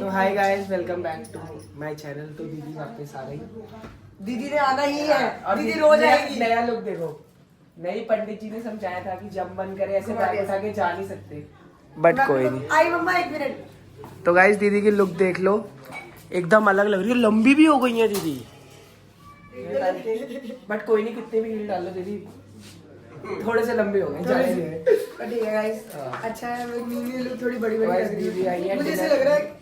तो hi guys, welcome back to my channel. तो दीदी वापस आ गई। दीदी ने आना ही है और दीदी रोज आएगी। नया लुक देखो। नई पंडित जी ने समझाया था कि जब मन करे ऐसे बैग उठा के जा नहीं सकते, बट कोई नहीं। आई मम्मा एक मिनट। तो गाइस दीदी की लुक देख लो, एकदम अलग लग रही है। लंबी भी हो गई है दीदी, बट कोई नहीं, कितने भी हील डालो दीदी थोड़े से लंबे हो गए। ठीक है गाइस, अच्छा है। मेरी लुक थोड़ी बड़ी बड़ी लग दीदी रही आई है। है, मुझे ऐसे लग रहा है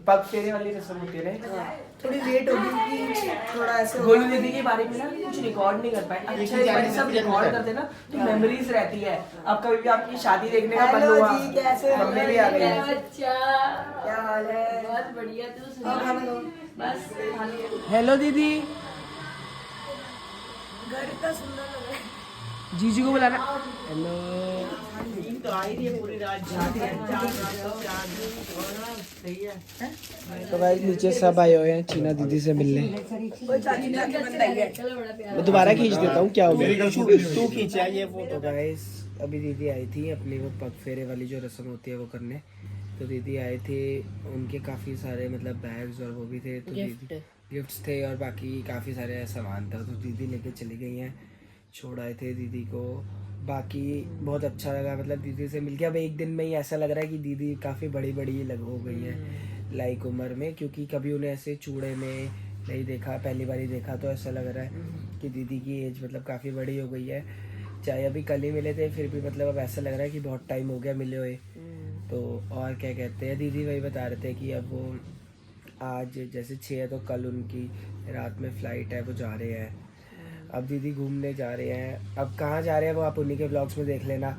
पग फेरे वाली रस्म होती है ना, थोड़ी लेट हो गई कि थोड़ा ऐसे हो गोलू दीदी के बारे में ना कुछ रिकॉर्ड नहीं कर पाए। अच्छा है भाई, सब रिकॉर्ड करते ना तो मेमोरीज रहती है। अब कभी भी आपकी शादी देखने का मन हेलो हुआ, जी, कैसे हो? मम्मी भी आ गई। अच्छा, क्या हाल है? बहुत बढ़िया। तू और सुना? खाना खाओ। बस खा लिया। हेलो दीदी, घर इतना सुंदर लग रहा है। जीजू को बुलाना। हेलो। तो आई रही है पूरी रात जाग रहे हैं, 4 तो गाइस नीचे सब आए हुए हैं चीना दीदी से मिलने। कोई चाची चाची बनाई है। चलो बड़ा प्यार। मैं दोबारा खींच देता हूँ, क्या हो गया? तू खींचा ये तो फोटो। गाइस अभी दीदी आई थी अपनी वो पग फेरे वाली जो रस्म होती है वो करने। तो दीदी आए थे, उनके काफ़ी सारे मतलब बैग्स और वो भी थे, तो दीदी गिफ्ट्स थे और बाकी काफ़ी सारे सामान था। तो दीदी लेके चली गई हैं, छोड़ आए थे दीदी को। बाकी बहुत अच्छा लगा, मतलब दीदी से मिलके अब एक दिन में ही ऐसा लग रहा है कि दीदी काफ़ी बड़ी बड़ी लग हो गई है लाइक उम्र में, क्योंकि कभी उन्हें ऐसे चूड़े में नहीं देखा, पहली बार ही देखा। तो ऐसा लग रहा है कि दीदी की एज मतलब काफ़ी बड़ी हो गई है। चाहे अभी कल ही मिले थे, फिर भी मतलब अब ऐसा लग रहा है कि बहुत टाइम हो गया मिले हुए। तो और क्या कहते हैं, दीदी वही बता रहे थे कि अब वो आज जैसे 6 है तो कल उनकी रात में फ़्लाइट है, वो जा रहे हैं। अब दीदी घूमने जा रहे हैं, अब कहाँ जा रहे हैं वो आप उन्हीं के ब्लॉग्स में देख लेना,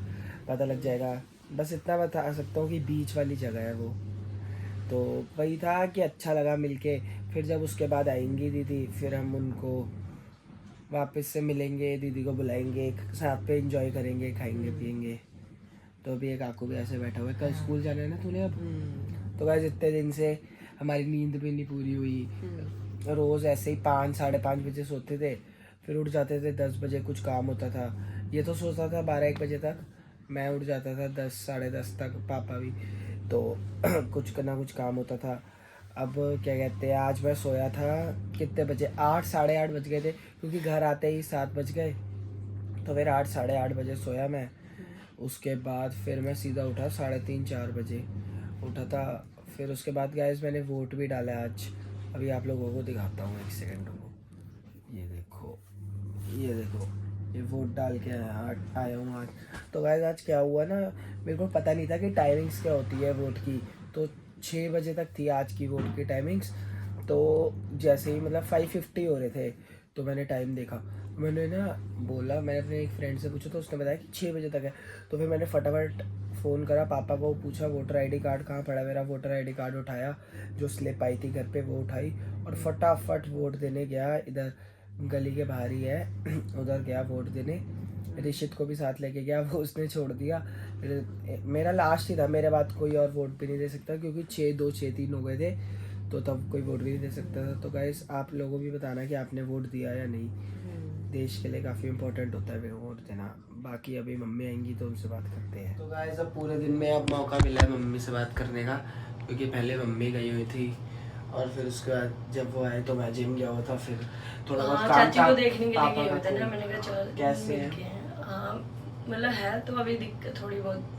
पता लग जाएगा। बस इतना बता सकता हूँ कि बीच वाली जगह है वो। तो वही था कि अच्छा लगा मिलके। फिर जब उसके बाद आएंगी दीदी, फिर हम उनको वापस से मिलेंगे, दीदी को बुलाएंगे, साथ पे एंजॉय करेंगे, खाएंगे पिएंगे। तो अभी एक आकू भी ऐसे बैठा हुआ है, कल स्कूल जाना है ना तूने अब। तो गाइस इतने दिन से हमारी नींद भी नहीं पूरी हुई। रोज़ ऐसे ही 5 साढ़े 5 बजे सोते थे, फिर उठ जाते थे 10 बजे, कुछ काम होता था। ये तो सोता था 12-1 बजे तक, मैं उठ जाता था 10 साढ़े 10 तक, पापा भी। तो कुछ ना कुछ काम होता था। अब क्या कहते हैं, आज मैं सोया था कितने बजे, 8 साढ़े 8 बज गए थे, क्योंकि घर आते ही 7 बज गए। तो फिर 8 साढ़े 8 बजे सोया मैं। उसके बाद फिर मैं सीधा उठा 3:30-4 बजे उठा था। फिर उसके बाद गाइस मैंने वोट भी डाला आज। अभी आप लोगों को दिखाता हूँ, 1 सेकंड को। ये देखो, ये देखो, ये वोट डाल के आया हूँ आज। तो गाइस आज क्या हुआ ना, मेरे को पता नहीं था कि टाइमिंग्स क्या होती है वोट की। तो 6 बजे तक थी आज की वोट की टाइमिंग्स। तो जैसे ही मतलब 5:50 हो रहे थे, तो मैंने टाइम देखा। मैंने ना बोला, मैंने अपने एक फ्रेंड से पूछा तो उसने बताया कि 6 बजे तक है। तो फिर मैंने फटाफट फ़ोन करा पापा को, पूछा वोटर आईडी कार्ड कहाँ पड़ा मेरा। वोटर आईडी कार्ड उठाया, जो स्लिप आई थी घर पे वो उठाई, और फटाफट वोट देने गया। इधर गली के बाहर ही है, उधर गया वोट देने। ऋषित को भी साथ लेके गया, वो उसने छोड़ दिया। मेरा लास्ट ही था, मेरे बाद कोई और वोट भी नहीं दे सकता, क्योंकि 6-2 6-3 हो गए थे, तो तब कोई वोट भी नहीं दे सकता था। तो गाइस आप लोगों भी बताना कि आपने वोट दिया या नहीं। देश के लिए काफ़ी इम्पोर्टेंट होता है वोट देना। बाकी अभी मम्मी आएंगी तो उनसे बात करते हैं। तो गाइस अब पूरे दिन में अब मौका मिला है मम्मी से बात करने का, क्योंकि पहले मम्मी गई हुई थी और फिर उसके बाद जब वो आए तो मैं जिम गया हुआ था। फिर थोड़ा बहुत काम चाची को देखने के लिए पापा गए का होते हैं ना, कोई- मैंने कहा चलो कैसे मिलके हैं। हाँ मतलब है तो अभी दिक्कत थोड़ी बहुत,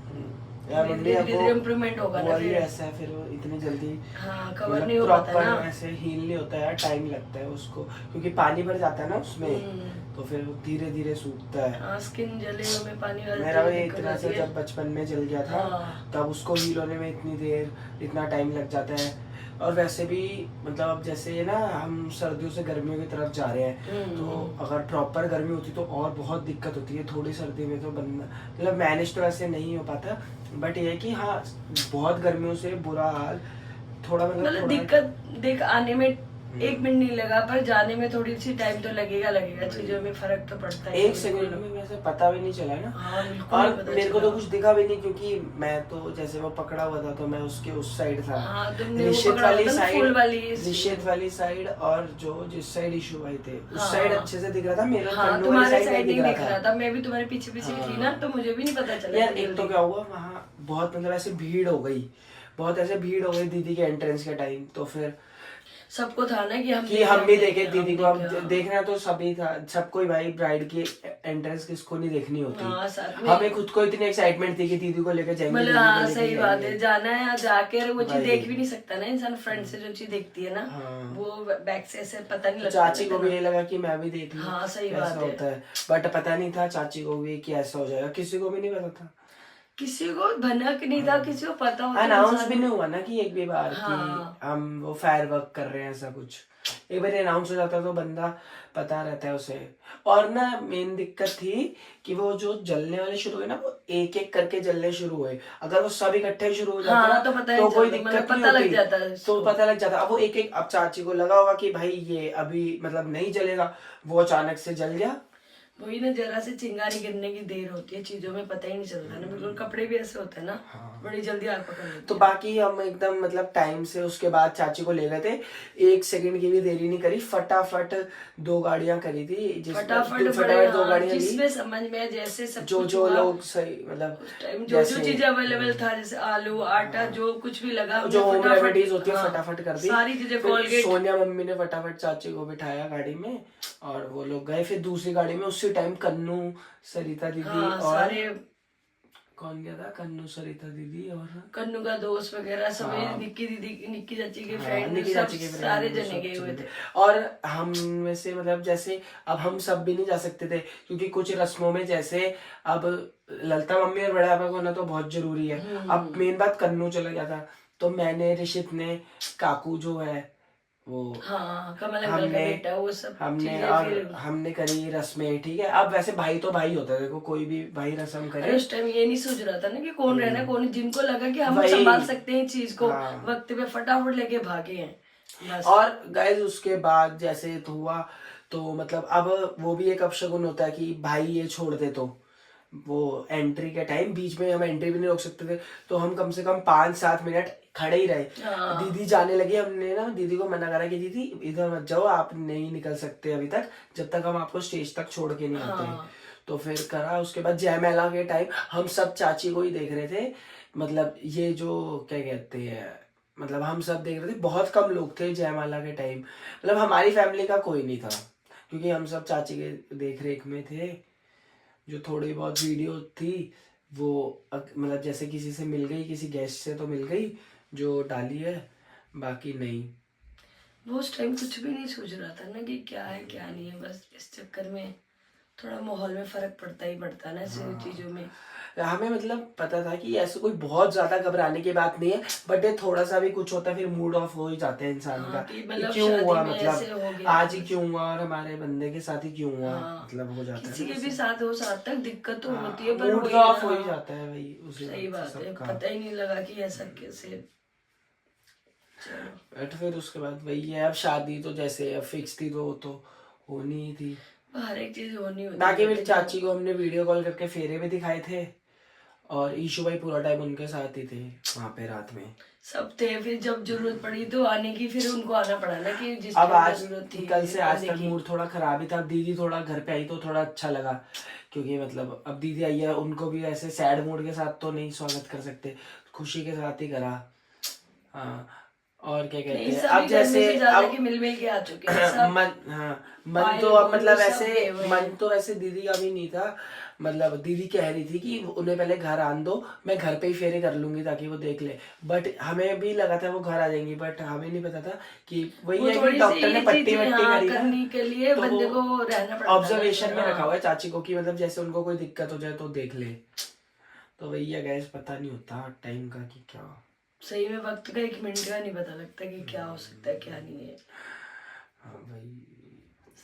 यार मम्मी अब धीरे-धीरे इम्प्रूवमेंट होगा ना वही फिर। ऐसा है, फिर वो इतनी जल्दी हाँ कवर नहीं हो पाता प्रॉपर ना। ऐसे हील नहीं होता है, टाइम लगता है उसको, क्योंकि पानी भर जाता है ना उसमें, तो फिर वो धीरे धीरे सूखता है। हाँ स्किन जले में पानी वाली मेरा भी दिक्कत इतना होती से है। जब बचपन में जल गया था, हाँ। तब उसको हील होने में इतनी देर, इतना टाइम लग जाता है। और वैसे भी मतलब अब जैसे ना हम सर्दियों से गर्मियों की तरफ जा रहे हैं, तो अगर प्रॉपर गर्मी होती तो और बहुत दिक्कत होती है। थोड़ी सर्दी में तो बंदा मतलब मैनेज तो ऐसे नहीं हो पाता, बट ये है कि हाँ बहुत गर्मियों से बुरा हाल। थोड़ा मतलब थोड़ा दिक्कत देख आने में 1 मिनट नहीं लगा, पर जाने में थोड़ी सी टाइम तो लगेगा। चीजों में फर्क तो पड़ता है। 1 सेकंड में वैसे पता भी नहीं चला ना। हाँ, बिल्कुल नहीं और पता मेरे को चला। तो कुछ दिखा भी नहीं, क्योंकि मैं तो जैसे वो पकड़ा हुआ था तो मैं उसके उस साइड था। हाँ, तुमने वो निश्चित पकड़ा वाली हुआ था ना, साइड, फूल वाली निश्चित वाली साइड, और जो जिस साइड इशू भाई थे उस हाँ। साइड अच्छे से दिख रहा था। मेरा हाँ कन्नू वाली तुम्हारे साइड साइड नहीं नहीं दिख दिख रहा रहा था, मैं भी तुम्हारे पीछे पीछे थी ना, तो मुझे भी नहीं पता चला। यार एक तो क्या हुआ, वहाँ बहुत मतलब ऐसे भीड़ हो गई, बहुत ऐसे भीड़ हो गई दीदी के एंट्रेंस के टाइम, तो फिर सबको था ना कि हम भी देखे दीदी को, हम देखें, देखना तो सभी था, सबको ही भाई, ब्राइड की एंट्रेंस किसको नहीं देखनी होती। हाँ, साथ में हमें खुद को इतनी एक्साइटमेंट थी कि दीदी को लेकर जाएंगे, मतलब दीदी को हाँ लेके सही बात है, जाएंगे। जाना है जाके वो चीज भाई। देख भी नहीं सकता ना इंसान, फ्रंट से जो चीज देखती है ना हाँ। वो बैक से ऐसे पता नहीं लगता। चाची को भी ये लगा कि मैं भी देख लूं हाँ, सही कैसा बात है। होता है, बट पता नहीं था चाची को भी कि ऐसा हो जाएगा, किसी को भी नहीं पता था, किसी को भनक नहीं था, किसी को पता होता अनाउंस इंसान- भी नहीं हुआ ना कि एक भी बार हाँ। कि हम वो फायर वर्क कर रहे हैं, ऐसा कुछ एक बार अनाउंस हो जाता तो बंदा पता रहता है उसे। और ना मेन दिक्कत थी कि वो जो जलने वाले शुरू हुए ना, वो एक एक करके जलने शुरू हुए, अगर वो सब इकट्ठे शुरू हो जाते हाँ, ना तो पता ही तो कोई चलता, दिक्कत मतलब नहीं पता लग होती, जाता है तो इसको। पता लग जाता। अब वो एक एक, अब चाची को लगा होगा कि भाई ये अभी मतलब नहीं जलेगा, वो अचानक से जल गया। वही ना, जरा से चिंगारी गिरने की देर होती है, चीजों में पता ही नहीं चलता ना, बिल्कुल कपड़े भी ऐसे होते हैं ना, बड़ी जल्दी आग पकड़ लेते तो बाकी हम एकदम मतलब टाइम से उसके बाद चाची को ले गए थे, 1 सेकंड की भी देरी नहीं करी, फटाफट 2 गाड़ियां करी थी, फटाफट फटाफट 2 गाड़ियां ली, जिसमें समझ में जैसे सब जो कुछ जो हुआ, लोग सही मतलब उस टाइम जो जो चीजें अवेलेबल था, जैसे आलू आटा जो कुछ भी लगा, जो हमने होम फटाफट- रेमेडीज होती है हाँ, फटाफट कर दी, सारी चीजें, फिर कोलगेट, सोनिया मम्मी ने फटाफट चाची को बिठाया गाड़ी में और वो लोग गए, फिर दूसरी गाड़ी में उसी टाइम कन्नू, सरिता दीदी हाँ, और सारे कौन गया था, कन्नू, सरिता दीदी और कन्नू का दोस्त वगैरह सभी, हाँ। निक्की दीदी, निक्की चाची के हाँ, फ्रेंड, निकी सब चाची के friend, सारे वो जने सब गए हुए चले थे। गए। और हम में से मतलब जैसे अब हम सब भी नहीं जा सकते थे, क्योंकि कुछ रस्मों में जैसे अब ललता मम्मी और बड़ा पापा को होना तो बहुत जरूरी है। अब मेन बात कन्नू चला गया था, तो मैंने, ऋषित ने, काकू जो है वो, हाँ, कमल अंकल का बेटा, वो सब हमने चीजें और फिर हमने करी रस्में, ठीक है। अब वैसे भाई तो भाई होता है, देखो कोई भी भाई रस्म अरे करे, उस टाइम ये नहीं सोच रहा था ना कि कौन रहना है, कौन, जिनको लगा कि हम वही। संभाल सकते हैं चीज को, हाँ। वक्त पे फटाफट लेके भागे हैं बस। और गाइस उसके बाद जैसे तो हुआ, तो मतलब अब वो भी एक अपशगुन होता है कि भाई ये छोड़ दे, तो वो एंट्री के टाइम बीच में हम एंट्री भी नहीं रोक सकते थे, तो हम कम से कम 5-7 मिनट खड़े ही रहे। हाँ। दीदी जाने लगी, हमने ना दीदी को मना करा कि दीदी इधर मत जाओ, आप नहीं निकल सकते अभी तक, जब तक हम आपको स्टेज तक छोड़ के नहीं आते। हाँ। तो फिर करा, उसके बाद जयमाला के टाइम हम सब चाची को ही देख रहे थे, मतलब ये जो क्या कहते हैं, मतलब हम सब देख रहे थे, बहुत कम लोग थे जयमाला के टाइम, मतलब हमारी फैमिली का कोई नहीं था, क्योंकि हम सब चाची के देख रेख में थे। जो थोड़ी बहुत वीडियो थी वो मतलब जैसे किसी से मिल गई, किसी गेस्ट से तो मिल गई जो डाली है, बाकी नहीं। वो उस टाइम कुछ भी नहीं सोच रहा था ना कि क्या है क्या नहीं है, बस इस चक्कर में थोड़ा माहौल में फर्क पड़ता ही पड़ता है ना ऐसी चीजों में। हमें मतलब पता था कि ऐसे कोई बहुत ज्यादा घबराने की बात नहीं है, बट ये थोड़ा सा भी कुछ होता है फिर मूड ऑफ हो ही जाता है इंसान हाँ, का, कि कि मतलब क्यों शादी हुआ, में ऐसे हो मतलब गया आज ही कुछ। क्यों हुआ और हमारे बंदे के साथ ही क्यों हुआ, हाँ, मतलब हो जाता किसी है के ना भी ऐसे। साथ हो, साथ तक दिक्कत तो होती है, पर मूड वही तो ऑफ ना, हो ही जाता है भाई उसी सही वक्त बात है, सबका। पता ही नहीं लगा कि ऐसा कैसे। चलो, बट फिर उसके बाद वही है, अब शादी तो जैसे अब फिक्स थी तो होनी ही थी। हर एक चीज होनी होती बाकी है। मेरी चाची को हमने वीडियो कॉल करके फेरे भी दिखाए थे, और ईशु भाई पूरा टाइम उनके साथ ही थे वहाँ पे रात में। सब थे, फिर जब जरूरत पड़ी तो आने की, फिर उनको आना पड़ा ना कि जिस अब टाइम आज जरूरत थी कल से आज आने तक की। मूड थोड़ा खराब ही था, दीदी थोड़ा घर पे आई तो थोड़ा अच्छा लगा, क्योंकि मतलब अब दीदी आई है, उनको भी ऐसे सैड मूड के साथ तो नहीं स्वागत कर सकते, खुशी के साथ ही करा। हाँ, और क्या कहते नहीं, हैं, सभी अब घर में जैसे से ज्यादा अब कि मिल के आ चुके हैं सब। मन पायल तो अब बोल मतलब सब ऐसे गए हुए मन हैं। तो ऐसे दीदी का भी नहीं था, मतलब दीदी कह रही थी कि उन्हें पहले घर आन दो, मैं घर पे ही फेरे कर लूंगी ताकि वो देख ले, बट हमें भी लगा था वो घर आ जाएंगी, बट हमें नहीं पता था कि वही वो है कि थोड़ी सी डॉक्टर ने ये पट्टी चीजें, वट्टी हाँ, करी ना, करने के लिए तो बंदे वो को रहना पड़ता है। ऑब्जर्वेशन में हाँ। रखा हुआ है चाची को कि मतलब जैसे उनको कोई दिक्कत हो जाए तो देख ले, तो वही है गैस, पता नहीं होता टाइम का कि क्या। सही में वक्त का 1 मिनट का नहीं पता लगता कि क्या हो सकता है क्या नहीं है। हाँ भाई,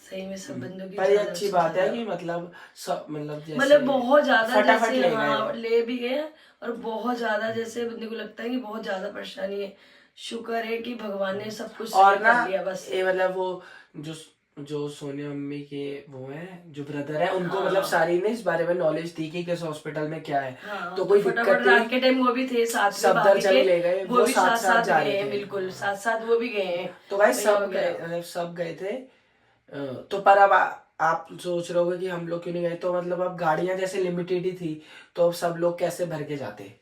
सही में सब बंदों की पर ये ज्यादा अच्छी से बात है ज्यादा- कि मतलब सब मतलब जैसे मतलब बहुत ज्यादा फटाफट जैसे, ले हाँ, गए। ले भी गए, और बहुत ज्यादा जैसे बंदे को लगता है कि बहुत ज्यादा परेशानी है, शुक्र है कि भगवान ने सब कुछ और सही ना कर लिया बस। ये मतलब वो जो सोनिया मम्मी के वो है जो ब्रदर है, उनको हाँ। मतलब सारी ने इस बारे में नॉलेज थी कि किस हॉस्पिटल में क्या है, हाँ, तो कोई फटाफट दिक्कत रात नहीं। के टाइम वो भी थे साथ में, सब भाभी दर्जन के, ले गए, वो भी साथ साथ जा गए रहे हैं, थे। बिल्कुल साथ साथ वो भी गए हैं। तो भाई भैया सब वगैरह। गए, मतलब सब गए थे। तो पर अब आप सोच रहे होगे कि हम लोग क्यों नहीं गए, तो मतलब अब गाड़ियां जैसे लिमिटेड ही थी, तो अब सब लोग कैसे भर के जाते,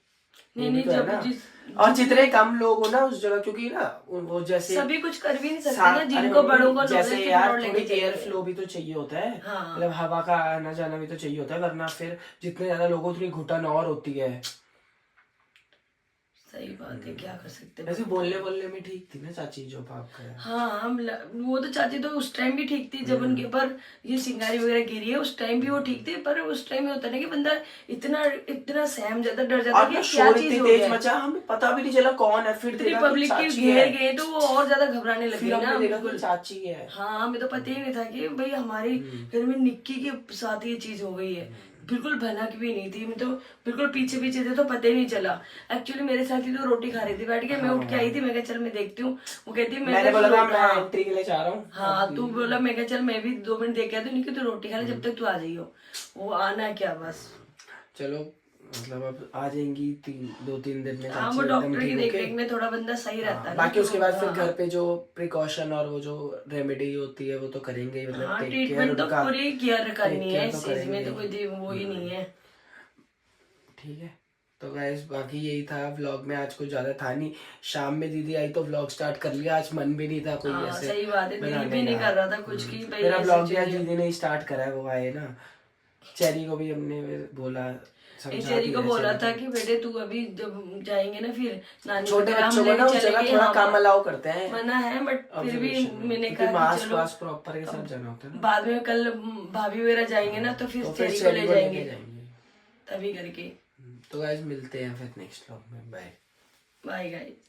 नहीं नहीं, तो है जब ना। जिस और जितने कम लोग हो ना उस जगह, क्योंकि ना वो जैसे सभी कुछ कर भी नहीं सकते सा- ना, अरे जिनको मम्मी, बड़ों को जैसे knowledge यार थोड़ा थोड़ी लेके एयर चाहिए। फ्लो भी तो चाहिए होता है, हाँ। मतलब हवा का आना जाना भी तो चाहिए होता है, वरना फिर जितने ज्यादा लोगों उतनी घुटन और होती है। सही बात है, क्या कर सकते हैं। ऐसे बोलने बोलने में ठीक थी ना चाची जो पाप का है। हाँ वो तो चाची तो उस टाइम भी ठीक थी जब उनके ऊपर ये चिंगारी वगैरह गिरी है, उस टाइम भी वो ठीक थी, पर उस टाइम में होता है ना कि बंदा इतना इतना सहम जाता, डर जाता और कि ना क्या शोर चीज इतनी हो तेज गया। मचा, हमें पता भी नहीं चला कौन है, फिर इतनी देखा कि पब्लिक के चाची घेर है, गए तो वो और ज्यादा घबराने लग फिर गई ना हमने देखा कि बिल्कुल। चाची है। हाँ, हमें तो पता ही नहीं था कि भाई हमारी घर में निक्की के साथ ये चीज हो गई है। बिल्कुल भनक भी नहीं थी, मैं तो बिल्कुल पीछे पीछे थे तो पता ही नहीं चला। एक्चुअली मेरे साथ ही तो रोटी खा रही थी बैठ के, मैं उठ के आई थी, मैं कहा चल मैं देखती हूँ। वो कहती मैंने बोला था मैं हाँ, एंट्री के लिए चाह रहा हूँ। हाँ तू बोला, मैं कहा चल मैं भी 2 मिनट देख के आती हूँ, नहीं कि तू रोटी खा ले जब तक तू आ जाइयो। वो आना क्या बस। चलो मतलब अब आ जाएंगी 2-3 दिन में हाँ, चाची वो एकदम डॉक्टर की ठीक देख होके। रेख में थोड़ा बंदा सही रहता है ना। बाकी उसके तो बाद फिर हाँ। घर पे जो प्रिकॉशन और वो जो रेमेडी होती है वो तो करेंगे ही, मतलब हाँ, टेक केयर ट्रीटमेंट तो उनका पूरी केयर करनी है, take care इस तो चीज में तो करेंगे। कोई वो ही नहीं है। ठीक है। तो गाइस बाकी यही था व्लॉग में, आज कुछ ज्यादा था नहीं। शाम में दीदी आई तो व्लॉग स्टार्ट कर लिया, आज मन भी नहीं था कोई हाँ, ऐसे सही बात है, दिल बनाने भी नहीं का। कर रहा था कुछ की भाई मेरा ऐसी व्लॉग यार चीजें। दीदी ने स्टार्ट करा है, वो आए ना, चेरी को भी हमने बोला, समझा चेरी भी को है बोला चेरी था को। कि बेटे तू अभी जब जाएंगे ना फिर नानी छोटे वगैरह, बच्चों हम को ना लेके उस जगह चलेंगे। थोड़ा हाँ, कम अलाउ करते हैं मना है, बट फिर भी observation में, मैंने क्योंकि कहा कि मास्क चलो वास्क प्रॉपर के साथ जाना होता है ना। बाद में कल भाभी वगैरह जाएंगे ना तो फिर तो फिर चेरी को चेरी ले को लेके जाएंगे जाएंगे। तभी करके। तो गाइस मिलते हैं फिर नेक्स्ट व्लॉग में, बाय। Bye guys.